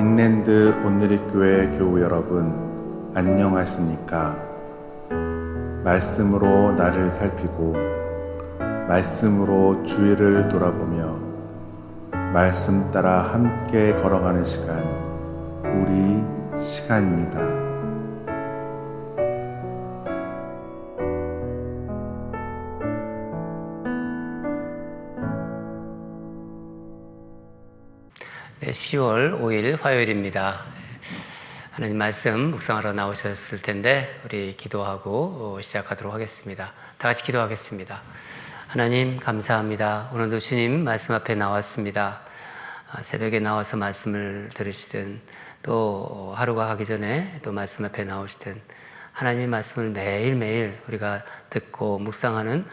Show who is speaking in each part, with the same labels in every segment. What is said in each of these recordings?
Speaker 1: 빅랜드 온누리교회 교우 여러분, 안녕하십니까? 말씀으로 나를 살피고 말씀으로 주위를 돌아보며 말씀 따라 함께 걸어가는 시간, 우리 시간입니다.
Speaker 2: 네, 10월 5일 화요일입니다. 하나님 말씀 묵상하러 나오셨을 텐데 우리 기도하고 시작하도록 하겠습니다. 다 같이 기도하겠습니다. 하나님 감사합니다. 오늘도 주님 말씀 앞에 나왔습니다. 새벽에 나와서 말씀을 들으시든 또 하루가 가기 전에 또 말씀 앞에 나오시든 하나님의 말씀을 매일매일 우리가 듣고 묵상하는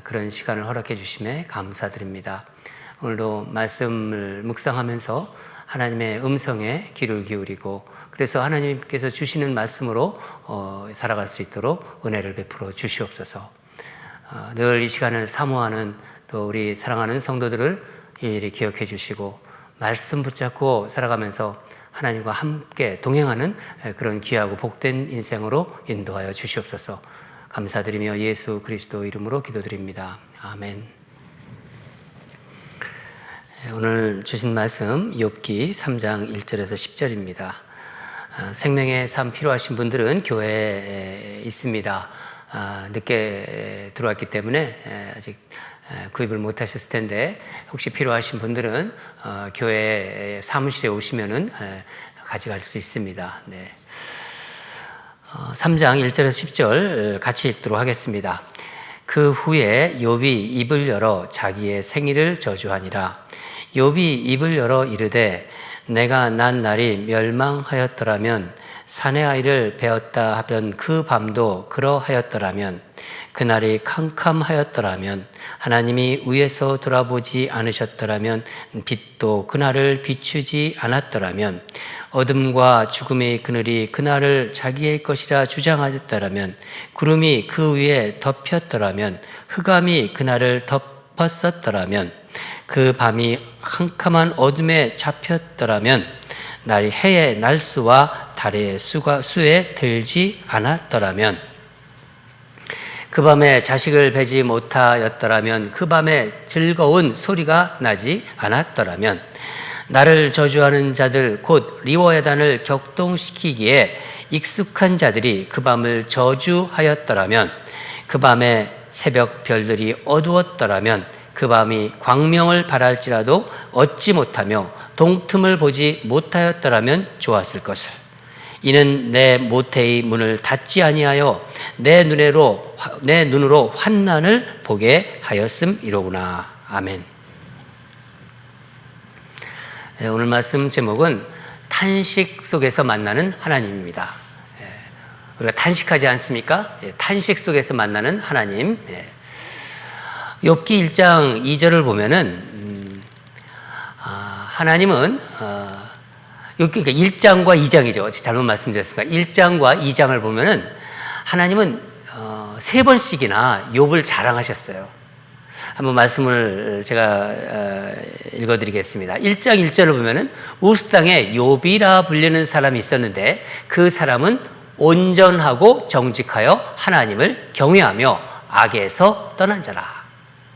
Speaker 2: 그런 시간을 허락해 주심에 감사드립니다. 오늘도 말씀을 묵상하면서 하나님의 음성에 귀를 기울이고 그래서 하나님께서 주시는 말씀으로 살아갈 수 있도록 은혜를 베풀어 주시옵소서. 늘 이 시간을 사모하는 또 우리 사랑하는 성도들을 일일이 기억해 주시고 말씀 붙잡고 살아가면서 하나님과 함께 동행하는 그런 귀하고 복된 인생으로 인도하여 주시옵소서. 감사드리며 예수 그리스도 이름으로 기도드립니다. 아멘. 오늘 주신 말씀 욥기 3장 1절에서 10절입니다. 생명의 삶 필요하신 분들은 교회에 있습니다. 늦게 들어왔기 때문에 아직 구입을 못 하셨을 텐데 혹시 필요하신 분들은 교회 사무실에 오시면은 가져갈 수 있습니다. 네. 3장 1절에서 10절 같이 읽도록 하겠습니다. 그 후에 욥이 입을 열어 자기의 생일을 저주하니라. 욥이 입을 열어 이르되 내가 난 날이 멸망하였더라면 사내 아이를 베었다 하던 그 밤도 그러하였더라면 그날이 캄캄하였더라면 하나님이 위에서 돌아보지 않으셨더라면 빛도 그날을 비추지 않았더라면 어둠과 죽음의 그늘이 그날을 자기의 것이라 주장하였더라면 구름이 그 위에 덮였더라면 흑암이 그날을 덮었었더라면 그 밤이 캄캄한 어둠에 잡혔더라면 날이 해의 날수와 달의 수에 들지 않았더라면 그 밤에 자식을 베지 못하였더라면 그 밤에 즐거운 소리가 나지 않았더라면 나를 저주하는 자들 곧 리워야단을 격동시키기에 익숙한 자들이 그 밤을 저주하였더라면 그 밤에 새벽 별들이 어두웠더라면 그 밤이 광명을 발할지라도 얻지 못하며 동틈을 보지 못하였더라면 좋았을 것을. 이는 내 모태의 문을 닫지 아니하여 내 눈으로 환난을 보게 하였음이로구나. 아멘. 네, 오늘 말씀 제목은 탄식 속에서 만나는 하나님입니다. 우리가 탄식하지 않습니까? 탄식 속에서 만나는 하나님. 욥기 1장 2절을 보면은 하나님은 그러니까 1장과 2장이죠. 잘못 말씀드렸습니까? 1장과 2장을 보면은 하나님은 3번씩이나 욥을 자랑하셨어요. 한번 말씀을 제가 읽어드리겠습니다. 1장 1절을 보면은 우스 땅에 욥이라 불리는 사람이 있었는데 그 사람은 온전하고 정직하여 하나님을 경외하며 악에서 떠난 자라.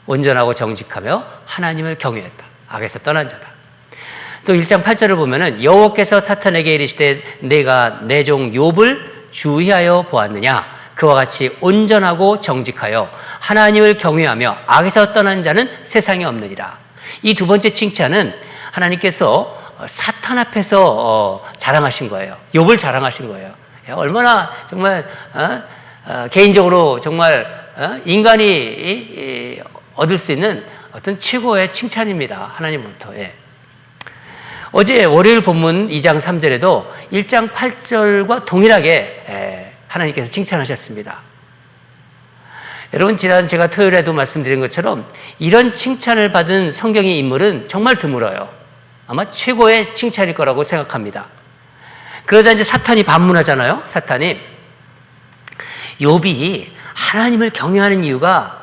Speaker 2: 온전하고 정직하며 하나님을 경외했다. 악에서 떠난 자다. 또 1장 8절을 보면은 여호와께서 사탄에게 이르시되 내가 내 종 욥을 주의하여 보았느냐. 그와 같이 온전하고 정직하여 하나님을 경외하며 악에서 떠난 자는 세상에 없느니라. 이 두 번째 칭찬은 하나님께서 사탄 앞에서 자랑하신 거예요. 욥을 자랑하신 거예요. 얼마나 정말 개인적으로 정말 인간이 얻을 수 있는 어떤 최고의 칭찬입니다. 하나님부터. 어제 월요일 본문 2장 3절에도 1장 8절과 동일하게 하나님께서 칭찬하셨습니다. 여러분, 지난 제가 토요일에도 말씀드린 것처럼 이런 칭찬을 받은 성경의 인물은 정말 드물어요. 아마 최고의 칭찬일 거라고 생각합니다. 그러자 이제 사탄이 반문하잖아요. 사탄이 욥이 하나님을 경외하는 이유가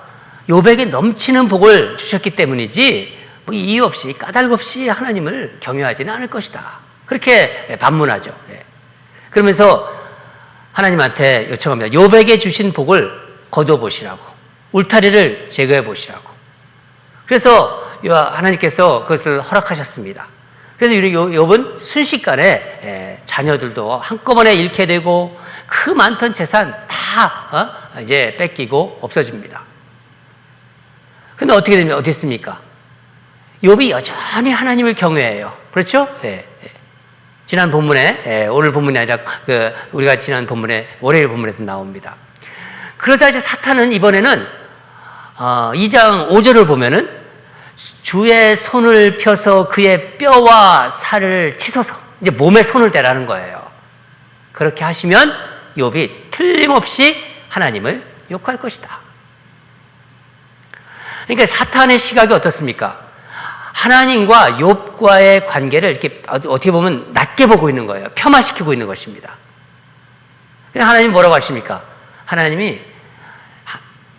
Speaker 2: 욥에게 넘치는 복을 주셨기 때문이지 뭐 이유 없이 까닭 없이 하나님을 경외하지는 않을 것이다. 그렇게 반문하죠. 예. 그러면서 하나님한테 요청합니다. 욥에게 주신 복을 거두어 보시라고, 울타리를 제거해 보시라고. 그래서 하나님께서 그것을 허락하셨습니다. 그래서 욥은 순식간에 자녀들도 한꺼번에 잃게 되고 그 많던 재산 다 이제 뺏기고 없어집니다. 근데 어떻게 됩니까? 어땠습니까? 욥이 여전히 하나님을 경외해요. 그렇죠? 예. 지난 본문에, 오늘 본문이 아니라 우리가 지난 본문에, 월요일 본문에도 나옵니다. 그러자 이제 사탄은 이번에는 2장 5절을 보면은 주의 손을 펴서 그의 뼈와 살을 치소서, 이제 몸에 손을 대라는 거예요. 그렇게 하시면 욥이 틀림없이 하나님을 욕할 것이다. 그러니까 사탄의 시각이 어떻습니까? 하나님과 욥과의 관계를 이렇게 어떻게 보면 낮게 보고 있는 거예요. 폄하시키고 있는 것입니다. 하나님 뭐라고 하십니까? 하나님이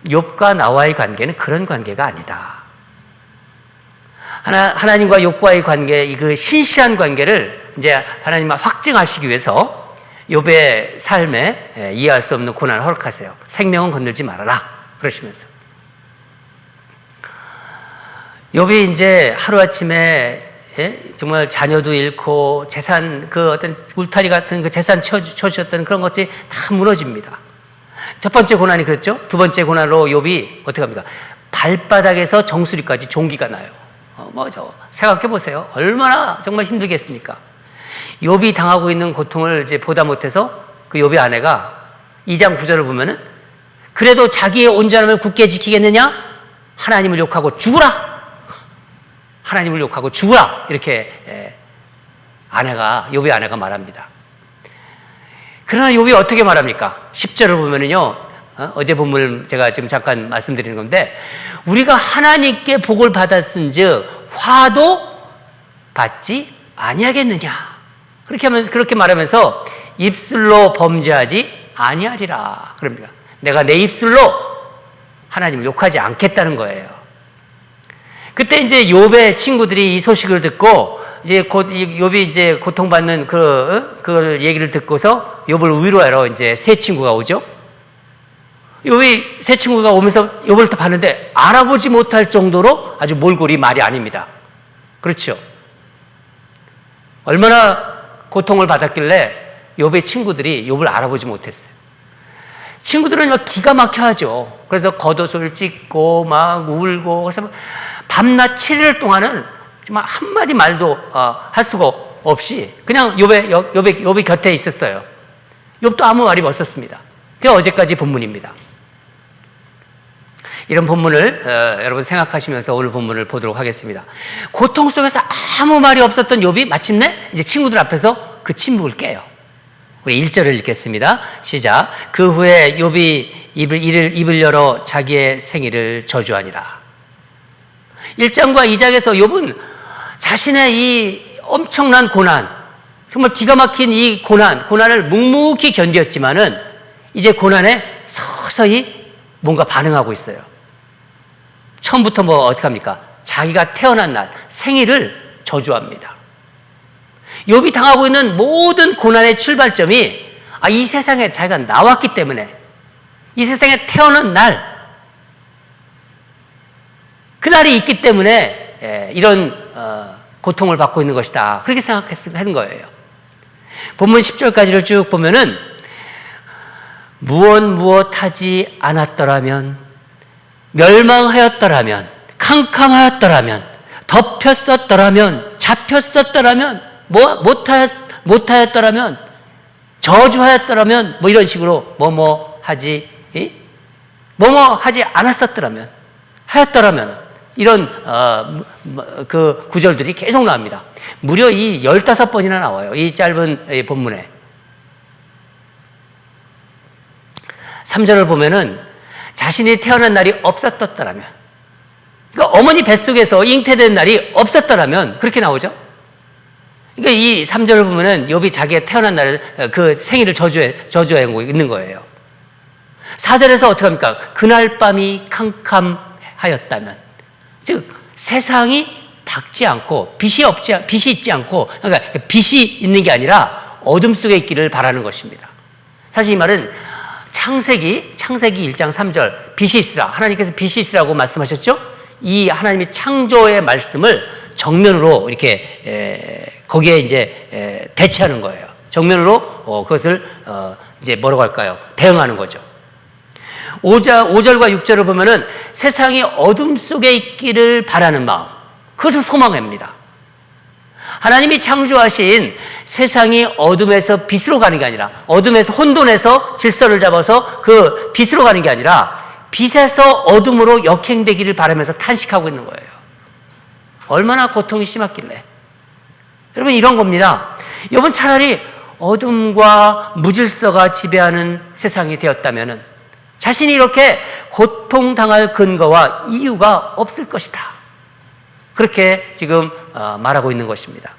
Speaker 2: 욥과 나와의 관계는 그런 관계가 아니다. 하나님과 욥과의 관계, 그 신실한 관계를 이제 하나님 확증하시기 위해서 욥의 삶에 이해할 수 없는 고난을 허락하세요. 생명은 건들지 말아라. 그러시면서. 욥이 이제 하루아침에 정말 자녀도 잃고 재산, 그 어떤 울타리 같은 그 재산 쳐주셨던 그런 것들이 다 무너집니다. 첫 번째 고난이 그랬죠. 두 번째 고난으로 욥이 어떻게 합니까? 발바닥에서 정수리까지 종기가 나요. 생각해 보세요. 얼마나 정말 힘들겠습니까? 욥이 당하고 있는 고통을 이제 보다 못해서 그 욥의 아내가 2장 9절을 보면은 그래도 자기의 온전함을 굳게 지키겠느냐? 하나님을 욕하고 죽으라! 하나님을 욕하고 죽으라! 이렇게 욥의 아내가 말합니다. 그러나 욥이 어떻게 말합니까? 10절을 보면은요, 어제 본문을 제가 지금 잠깐 말씀드리는 건데, 우리가 하나님께 복을 받았은 즉, 화도 받지 아니하겠느냐. 그렇게 말하면서 입술로 범죄하지 아니하리라. 그럽니다. 내가 내 입술로 하나님을 욕하지 않겠다는 거예요. 그때 이제 욥의 친구들이 이 소식을 듣고 이제 욥이 이제 고통받는 그 얘기를 듣고서 욥을 위로하러 이제 세 친구가 오죠. 욥이 세 친구가 오면서 욥을 또 봤는데 알아보지 못할 정도로 아주 몰골이 말이 아닙니다. 그렇죠? 얼마나 고통을 받았길래 욥의 친구들이 욥을 알아보지 못했어요. 친구들은 막 기가 막혀 하죠. 그래서 겉옷을 찢고 막 울고 그래서 밤낮 7일 동안은 정말 한마디 말도 할 수가 없이 그냥 욥의 곁에 있었어요. 욥도 아무 말이 없었습니다. 그게 어제까지 본문입니다. 이런 본문을 여러분 생각하시면서 오늘 본문을 보도록 하겠습니다. 고통 속에서 아무 말이 없었던 욥이 마침내 이제 친구들 앞에서 그 침묵을 깨요. 우리 1절을 읽겠습니다. 시작. 그 후에 욥이 입을 열어 자기의 생일을 저주하니라. 1장과 2장에서 욥은 자신의 이 엄청난 고난, 정말 기가 막힌 이 고난을 묵묵히 견뎠지만은 이제 고난에 서서히 뭔가 반응하고 있어요. 처음부터 어떻게 합니까? 자기가 태어난 날, 생일을 저주합니다. 욥이 당하고 있는 모든 고난의 출발점이 이 세상에 자기가 나왔기 때문에 이 세상에 태어난 날, 그날이 있기 때문에 이런 고통을 받고 있는 것이다. 그렇게 생각한 거예요. 본문 10절까지를 쭉 보면은 무엇하지 않았더라면, 멸망하였더라면, 캄캄하였더라면, 덮였었더라면, 잡혔었더라면, 못하였더라면, 저주하였더라면, 이런 식으로 하지 않았었더라면, 하였더라면, 이런 그 구절들이 계속 나옵니다. 무려 이 15번이나 나와요. 이 짧은 본문에. 3절을 보면은 자신이 태어난 날이 없었더라면, 그러니까 어머니 뱃속에서 잉태된 날이 없었더라면 그렇게 나오죠. 그러니까 이 3절을 보면은 욥이 자기가 태어난 날을 그 생일을 저주하고 있는 거예요. 4절에서 어떻게 합니까? 그날 밤이 캄캄하였다면, 즉 세상이 밝지 않고 빛이 있지 않고, 그러니까 빛이 있는 게 아니라 어둠 속에 있기를 바라는 것입니다. 사실 이 말은 창세기 1장 3절 빛이 있으라, 하나님께서 빛이 있으라고 말씀하셨죠. 이 하나님의 창조의 말씀을 정면으로 이렇게 거기에 이제 대체하는 거예요. 정면으로 그것을 이제 뭐라고 할까요? 대응하는 거죠. 5절과 6절을 보면은 세상이 어둠 속에 있기를 바라는 마음, 그것을 소망합니다. 하나님이 창조하신 세상이 어둠에서 빛으로 가는 게 아니라, 어둠에서 혼돈에서 질서를 잡아서 그 빛으로 가는 게 아니라 빛에서 어둠으로 역행되기를 바라면서 탄식하고 있는 거예요. 얼마나 고통이 심했길래. 여러분, 이런 겁니다. 여러분, 차라리 어둠과 무질서가 지배하는 세상이 되었다면 자신이 이렇게 고통당할 근거와 이유가 없을 것이다. 그렇게 지금 말하고 있는 것입니다.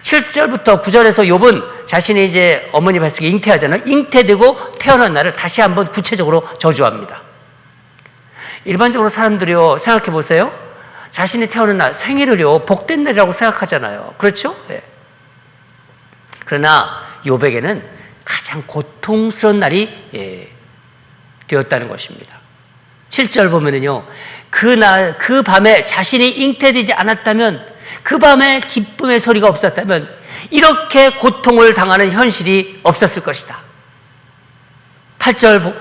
Speaker 2: 7절부터 9절에서 욥은 자신이 이제 어머니 뱃속에 잉태하잖아요. 잉태되고 태어난 날을 다시 한번 구체적으로 저주합니다. 일반적으로 사람들이요, 생각해 보세요. 자신이 태어난 날, 생일을요, 복된 날이라고 생각하잖아요. 그렇죠? 네. 그러나 욥에게는 가장 고통스러운 날이 되었다는 것입니다. 7절 보면은요, 그날, 그 밤에 자신이 잉태되지 않았다면, 그 밤에 기쁨의 소리가 없었다면, 이렇게 고통을 당하는 현실이 없었을 것이다. 8절,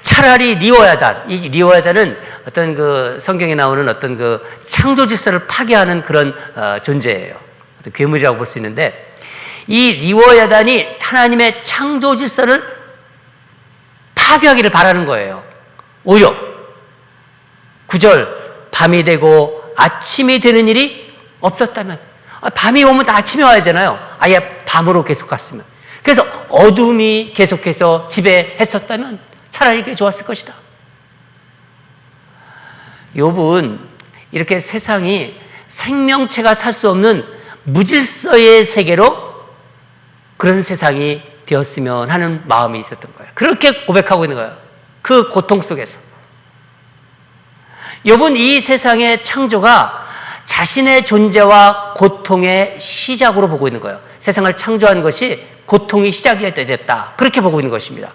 Speaker 2: 차라리 리워야단. 이 리워야단은 어떤 그 성경에 나오는 어떤 그 창조 질서를 파괴하는 그런 존재예요. 어떤 괴물이라고 볼 수 있는데, 이 리워야단이 하나님의 창조 질서를 파괴하기를 바라는 거예요. 오히려 9절, 밤이 되고 아침이 되는 일이 없었다면, 밤이 오면 다 아침이 와야 하잖아요. 아예 밤으로 계속 갔으면. 그래서 어둠이 계속해서 지배했었다면 차라리 그게 좋았을 것이다. 욥은 이렇게 세상이 생명체가 살 수 없는 무질서의 세계로 그런 세상이 되었으면 하는 마음이 있었던 거예요. 그렇게 고백하고 있는 거예요. 그 고통 속에서. 욥은 이 세상의 창조가 자신의 존재와 고통의 시작으로 보고 있는 거예요. 세상을 창조한 것이 고통이 시작이 됐다. 그렇게 보고 있는 것입니다.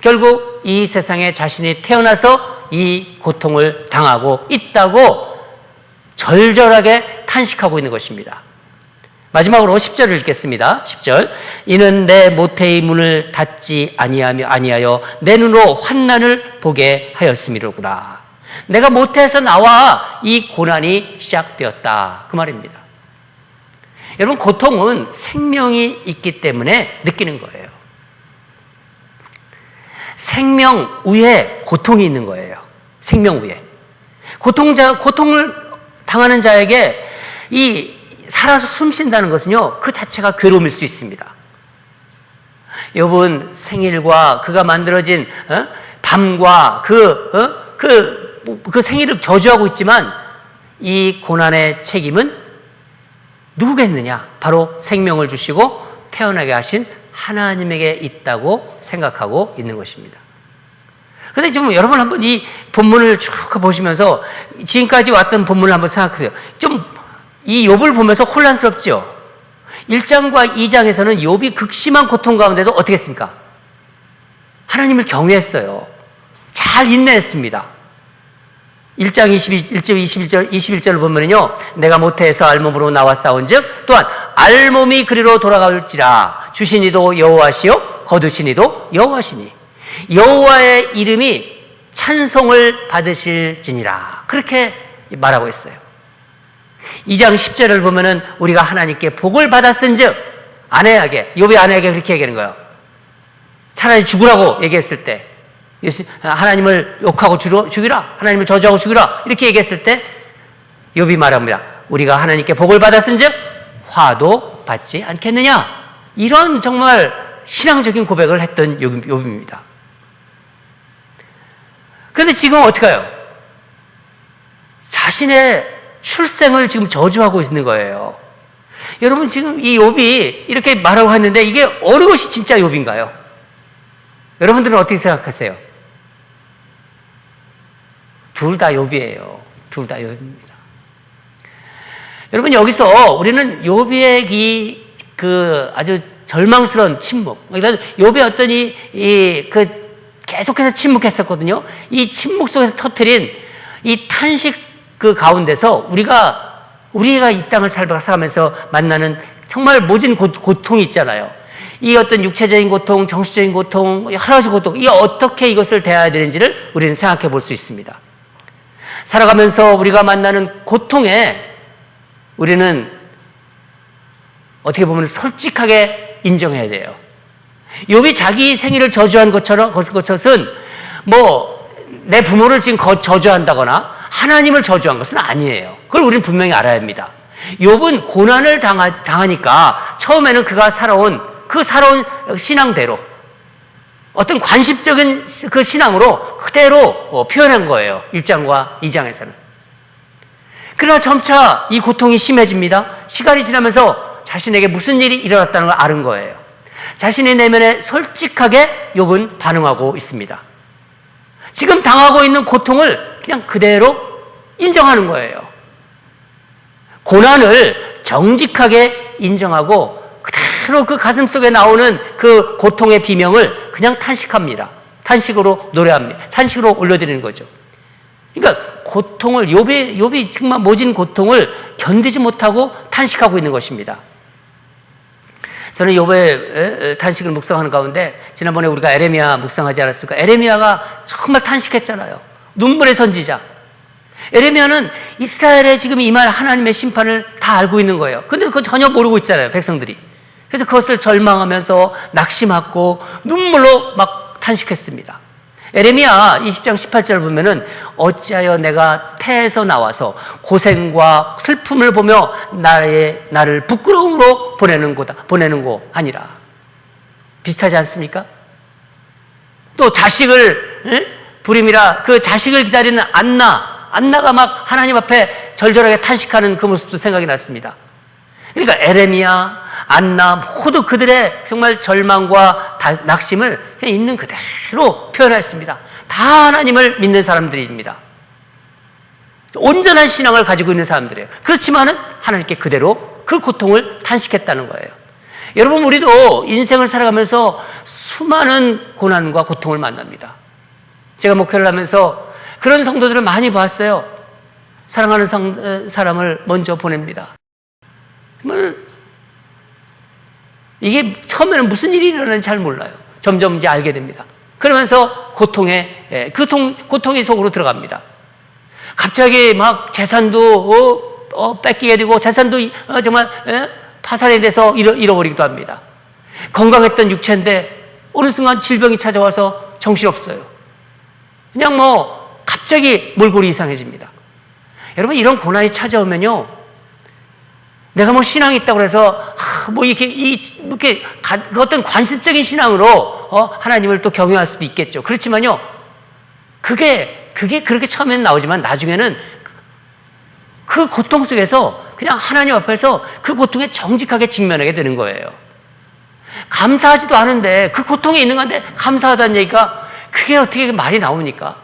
Speaker 2: 결국 이 세상에 자신이 태어나서 이 고통을 당하고 있다고 절절하게 탄식하고 있는 것입니다. 마지막으로 10절을 읽겠습니다. 10절. 이는 내 모태의 문을 닫지 아니하여 내 눈으로 환난을 보게 하였음이로구나. 내가 모태에서 나와 이 고난이 시작되었다. 그 말입니다. 여러분, 고통은 생명이 있기 때문에 느끼는 거예요. 생명 위에 고통이 있는 거예요. 생명 위에. 고통을 당하는 자에게 이 살아서 숨 쉰다는 것은요, 그 자체가 괴로움일 수 있습니다. 욥은 생일과 그가 만들어진 밤과 그 생일을 저주하고 있지만 이 고난의 책임은 누구겠느냐? 바로 생명을 주시고 태어나게 하신 하나님에게 있다고 생각하고 있는 것입니다. 그런데 좀 여러분 한번 이 본문을 쭉 보시면서 지금까지 왔던 본문을 한번 생각해요. 좀 이 욥을 보면서 혼란스럽죠? 1장과 2장에서는 욥이 극심한 고통 가운데도 어떻게 했습니까? 하나님을 경외했어요. 잘 인내했습니다. 1장 21절을 보면요, 내가 모태에서 알몸으로 나와 싸운즉 또한 알몸이 그리로 돌아갈지라. 주신 이도 여호와시요 거두신 이도 여호와시니 여호와의 이름이 찬송을 받으실지니라. 그렇게 말하고 있어요. 2장 10절을 보면은 우리가 하나님께 복을 받았은즉, 욥이 아내에게 그렇게 얘기하는 거예요. 차라리 죽으라고 얘기했을 때, 하나님을 욕하고 죽이라, 하나님을 저주하고 죽이라, 이렇게 얘기했을 때 욥이 말합니다. 우리가 하나님께 복을 받았은즉 화도 받지 않겠느냐. 이런 정말 신앙적인 고백을 했던 욥입니다. 그런데 지금 어떻게 해요? 자신의 출생을 지금 저주하고 있는 거예요. 여러분, 지금 이 욥이 이렇게 말하고 했는데 이게 어느 것이 진짜 욥인가요? 여러분들은 어떻게 생각하세요? 둘 다 욥이에요. 둘 다 욥입니다. 여러분, 여기서 우리는 욥의 그 아주 절망스러운 침묵, 그러니까 욥의 어떤 계속해서 침묵했었거든요. 이 침묵 속에서 터뜨린 이 탄식 그 가운데서 우리가 이 땅을 살아가면서 만나는 정말 모진 고통이 있잖아요. 이 어떤 육체적인 고통, 정신적인 고통, 여러 가지 고통, 이게 어떻게 이것을 대해야 되는지를 우리는 생각해 볼 수 있습니다. 살아가면서 우리가 만나는 고통에 우리는 어떻게 보면 솔직하게 인정해야 돼요. 욥이 자기 생일을 저주한 것처럼 내 부모를 지금 저주한다거나 하나님을 저주한 것은 아니에요. 그걸 우리는 분명히 알아야 합니다. 욥은 고난을 당하니까 처음에는 그가 살아온 신앙대로 어떤 관습적인 그 신앙으로 그대로 표현한 거예요. 1장과 2장에서는. 그러나 점차 이 고통이 심해집니다. 시간이 지나면서 자신에게 무슨 일이 일어났다는 걸 아는 거예요. 자신의 내면에 솔직하게 욥은 반응하고 있습니다. 지금 당하고 있는 고통을 그냥 그대로 인정하는 거예요. 고난을 정직하게 인정하고 그대로 그 가슴 속에 나오는 그 고통의 비명을 그냥 탄식합니다. 탄식으로 노래합니다. 탄식으로 올려드리는 거죠. 그러니까 고통을 욥이 정말 모진 고통을 견디지 못하고 탄식하고 있는 것입니다. 저는 욥의 탄식을 묵상하는 가운데 지난번에 우리가 에레미야 묵상하지 않았습니까? 에레미야가 정말 탄식했잖아요. 눈물의 선지자. 에레미야는 이스라엘에 지금 임할 하나님의 심판을 다 알고 있는 거예요. 근데 그거 전혀 모르고 있잖아요, 백성들이. 그래서 그것을 절망하면서 낙심하고 눈물로 막 탄식했습니다. 에레미야 20장 18절 보면은 어찌하여 내가 태에서 나와서 고생과 슬픔을 보며 나를 부끄러움으로 보내는 고 아니라. 비슷하지 않습니까? 또 자식을 부림이라 그 자식을 기다리는 안나가 막 하나님 앞에 절절하게 탄식하는 그 모습도 생각이 났습니다. 그러니까 에레미야, 안나 모두 그들의 정말 절망과 낙심을 그냥 있는 그대로 표현했습니다. 다 하나님을 믿는 사람들입니다. 온전한 신앙을 가지고 있는 사람들이에요. 그렇지만은 하나님께 그대로 그 고통을 탄식했다는 거예요. 여러분, 우리도 인생을 살아가면서 수많은 고난과 고통을 만납니다. 제가 목회를 하면서 그런 성도들을 많이 봤어요. 사랑하는 사람을 먼저 보냅니다. 정말 이게 처음에는 무슨 일이 일어나는지 잘 몰라요. 점점 이제 알게 됩니다. 그러면서 고통의 속으로 들어갑니다. 갑자기 막 재산도 뺏기게 되고 재산도 정말 파산이 돼서 잃어버리기도 합니다. 건강했던 육체인데 어느 순간 질병이 찾아와서 정신없어요. 그냥 갑자기 몰골이 이상해집니다. 여러분, 이런 고난이 찾아오면요, 내가 신앙이 있다고 해서 이렇게 어떤 관습적인 신앙으로 하나님을 또 경외할 수도 있겠죠. 그렇지만요, 그게 그렇게 처음에는 나오지만 나중에는 그 고통 속에서 그냥 하나님 앞에서 그 고통에 정직하게 직면하게 되는 거예요. 감사하지도 않은데 그 고통이 있는 건데 감사하다는 얘기가 그게 어떻게 말이 나옵니까?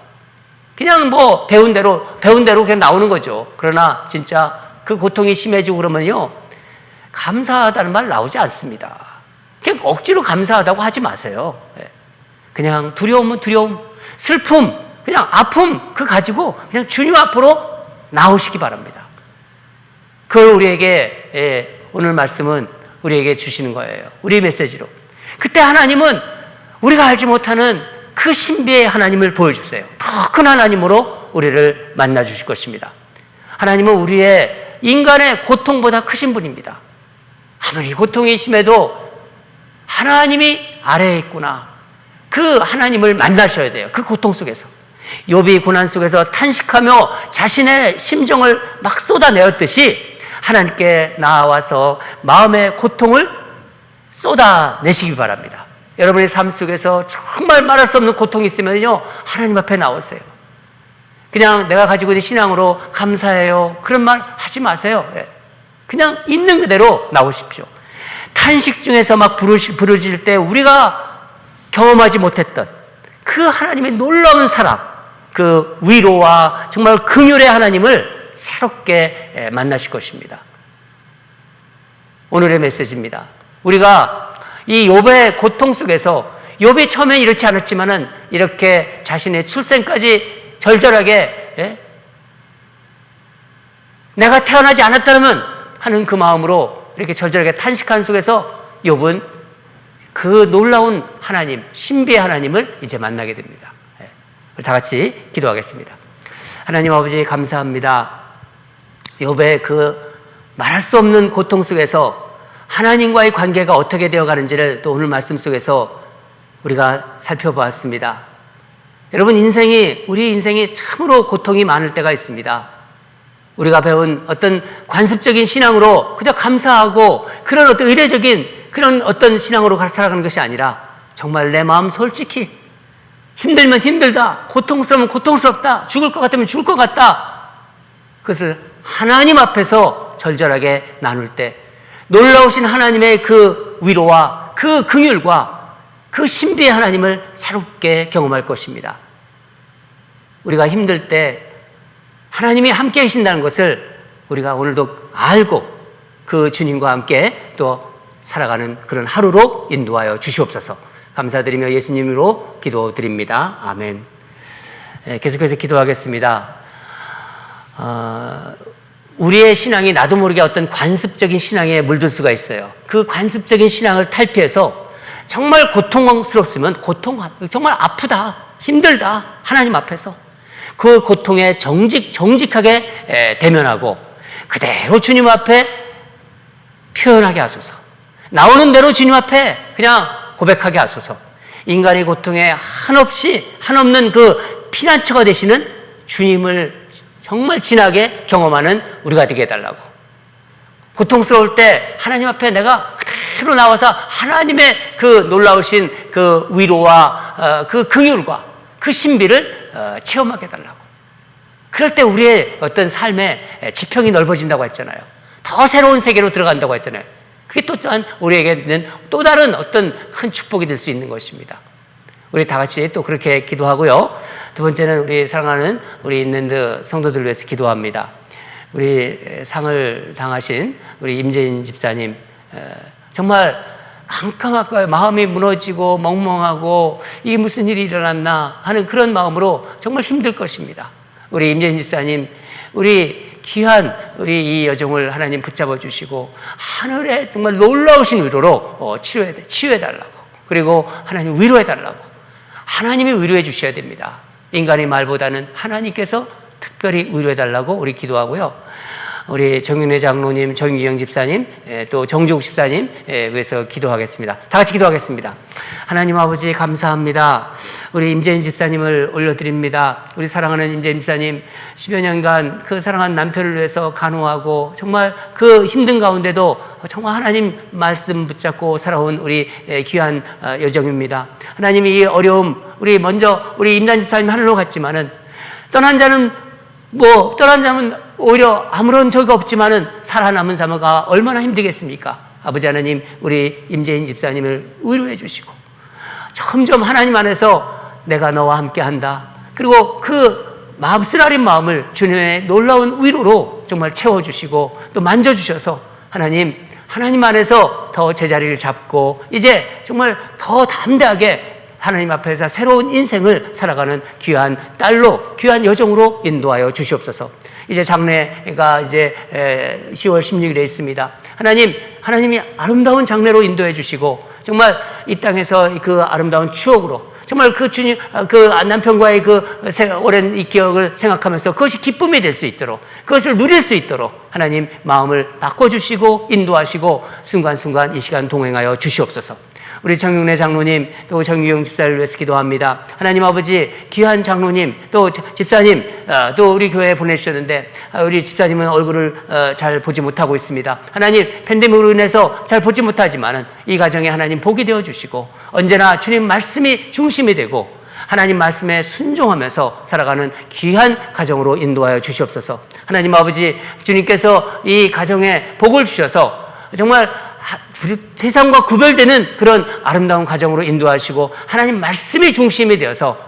Speaker 2: 그냥 배운 대로 그냥 나오는 거죠. 그러나 진짜 그 고통이 심해지고 그러면요, 감사하다는 말 나오지 않습니다. 그냥 억지로 감사하다고 하지 마세요. 그냥 두려움은 두려움, 슬픔, 그냥 아픔 그 가지고 그냥 주님 앞으로 나오시기 바랍니다. 그걸 우리에게 오늘 말씀은 우리에게 주시는 거예요. 우리의 메시지로. 그때 하나님은 우리가 알지 못하는 그 신비의 하나님을 보여주세요. 더 큰 하나님으로 우리를 만나 주실 것입니다. 하나님은 우리의 인간의 고통보다 크신 분입니다. 아무리 고통이 심해도 하나님이 아래에 있구나. 그 하나님을 만나셔야 돼요. 그 고통 속에서. 욥이 고난 속에서 탄식하며 자신의 심정을 막 쏟아내었듯이 하나님께 나와서 마음의 고통을 쏟아내시기 바랍니다. 여러분의 삶 속에서 정말 말할 수 없는 고통이 있으면요, 하나님 앞에 나오세요. 그냥 내가 가지고 있는 신앙으로 감사해요, 그런 말 하지 마세요. 그냥 있는 그대로 나오십시오. 탄식 중에서 막 부르실 때 우리가 경험하지 못했던 그 하나님의 놀라운 사랑, 그 위로와 정말 긍휼의 하나님을 새롭게 만나실 것입니다. 오늘의 메시지입니다. 우리가 이 욥의 고통 속에서 욥이 처음에 이렇지 않았지만은 이렇게 자신의 출생까지 절절하게 내가 태어나지 않았다면 하는 그 마음으로 이렇게 절절하게 탄식하는 속에서 욥은 그 놀라운 하나님, 신비의 하나님을 이제 만나게 됩니다. 다 같이 기도하겠습니다. 하나님 아버지 감사합니다. 욥의 그 말할 수 없는 고통 속에서 하나님과의 관계가 어떻게 되어가는지를 또 오늘 말씀 속에서 우리가 살펴보았습니다. 여러분 우리 인생이 참으로 고통이 많을 때가 있습니다. 우리가 배운 어떤 관습적인 신앙으로 그저 감사하고 그런 어떤 의례적인 그런 어떤 신앙으로 살아가는 것이 아니라 정말 내 마음 솔직히 힘들면 힘들다, 고통스러우면 고통스럽다, 죽을 것 같으면 죽을 것 같다, 그것을 하나님 앞에서 절절하게 나눌 때 놀라우신 하나님의 그 위로와 그 긍휼과 그 신비의 하나님을 새롭게 경험할 것입니다. 우리가 힘들 때 하나님이 함께 계신다는 것을 우리가 오늘도 알고 그 주님과 함께 또 살아가는 그런 하루로 인도하여 주시옵소서. 감사드리며 예수님으로 기도드립니다. 아멘. 계속해서 기도하겠습니다. 우리의 신앙이 나도 모르게 어떤 관습적인 신앙에 물들 수가 있어요. 그 관습적인 신앙을 탈피해서 정말 고통스럽으면 정말 아프다, 힘들다, 하나님 앞에서 그 고통에 정직하게 대면하고 그대로 주님 앞에 표현하게 하소서. 나오는 대로 주님 앞에 그냥 고백하게 하소서. 인간의 고통에 한없는 그 피난처가 되시는 주님을 정말 진하게 경험하는 우리가 되게 해달라고. 고통스러울 때 하나님 앞에 내가 그대로 나와서 하나님의 그 놀라우신 그 위로와 그 긍휼과 그 신비를 체험하게 해달라고. 그럴 때 우리의 어떤 삶의 지평이 넓어진다고 했잖아요. 더 새로운 세계로 들어간다고 했잖아요. 그게 또 또한 우리에게는 또 다른 어떤 큰 축복이 될 수 있는 것입니다. 우리 다 같이 또 그렇게 기도하고요. 두 번째는 우리 사랑하는 우리 있는 성도들 위해서 기도합니다. 우리 상을 당하신 우리 임재인 집사님, 정말 캄캄하고 마음이 무너지고 멍멍하고 이게 무슨 일이 일어났나 하는 그런 마음으로 정말 힘들 것입니다. 우리 임재인 집사님, 우리 귀한 우리 이 여종을 하나님 붙잡아 주시고 하늘에 정말 놀라우신 위로로 치유해 달라고, 그리고 하나님 위로해 달라고, 하나님이 위로해 주셔야 됩니다. 인간의 말보다는 하나님께서 특별히 위로해 달라고 우리 기도하고요. 우리 정윤회 장로님, 정유경 집사님, 또 정주국 집사님 위해서 기도하겠습니다. 다 같이 기도하겠습니다. 하나님 아버지 감사합니다. 우리 임재인 집사님을 올려드립니다. 우리 사랑하는 임재인 집사님 10여 년간 그 사랑하는 남편을 위해서 간호하고 정말 그 힘든 가운데도 정말 하나님 말씀 붙잡고 살아온 우리 귀한 여정입니다. 하나님이 이 어려움, 우리 임단 집사님 하늘로 갔지만은 떠난 자는 오히려 아무런 적이 없지만은 살아남은 사모가 얼마나 힘들겠습니까? 아버지 하나님, 우리 임재인 집사님을 위로해 주시고 점점 하나님 안에서 내가 너와 함께 한다. 그리고 그 쓰라린 마음을 주님의 놀라운 위로로 정말 채워주시고 또 만져주셔서 하나님 안에서 더 제자리를 잡고 이제 정말 더 담대하게 하나님 앞에서 새로운 인생을 살아가는 귀한 딸로, 귀한 여정으로 인도하여 주시옵소서. 이제 장례가 이제 10월 16일에 있습니다. 하나님이 아름다운 장례로 인도해 주시고 정말 이 땅에서 그 아름다운 추억으로 정말 그 주님, 그 남편과의 그 오랜 이 기억을 생각하면서 그것이 기쁨이 될 수 있도록, 그것을 누릴 수 있도록 하나님 마음을 바꿔주시고 인도하시고 순간순간 이 시간 동행하여 주시옵소서. 우리 정윤회 장로님, 또 정유영 집사를 위해서 기도합니다. 하나님 아버지, 귀한 장로님, 또 집사님, 또 우리 교회에 보내주셨는데 우리 집사님은 얼굴을 잘 보지 못하고 있습니다. 하나님, 팬데믹으로 인해서 잘 보지 못하지만은 이 가정에 하나님 복이 되어 주시고 언제나 주님 말씀이 중심이 되고 하나님 말씀에 순종하면서 살아가는 귀한 가정으로 인도하여 주시옵소서. 하나님 아버지, 주님께서 이 가정에 복을 주셔서 정말 세상과 구별되는 그런 아름다운 가정으로 인도하시고 하나님 말씀이 중심이 되어서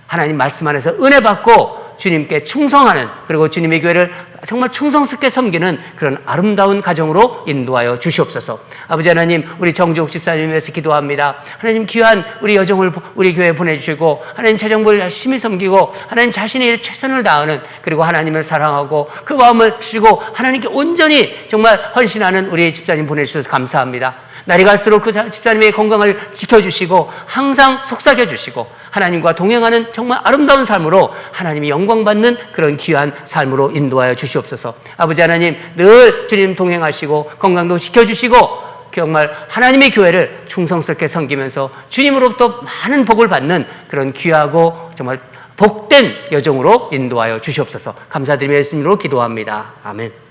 Speaker 2: 하나님 말씀 안에서 은혜 받고 주님께 충성하는, 그리고 주님의 교회를 정말 충성스럽게 섬기는 그런 아름다운 가정으로 인도하여 주시옵소서. 아버지 하나님, 우리 정주옥 집사님 위해서 기도합니다. 하나님, 귀한 우리 여정을 우리 교회에 보내주시고 하나님 재정부를 열심히 섬기고 하나님 자신의 최선을 다하는, 그리고 하나님을 사랑하고 그 마음을 주시고 하나님께 온전히 정말 헌신하는 우리 집사님 보내주셔서 감사합니다. 날이 갈수록 그 집사님의 건강을 지켜주시고 항상 속삭여 주시고 하나님과 동행하는 정말 아름다운 삶으로 하나님이 영광받는 그런 귀한 삶으로 인도하여 주시옵소서. 아버지 하나님, 늘 주님 동행하시고 건강도 지켜주시고 정말 하나님의 교회를 충성스럽게 섬기면서 주님으로부터 많은 복을 받는 그런 귀하고 정말 복된 여정으로 인도하여 주시옵소서. 감사드리며 예수님으로 기도합니다. 아멘.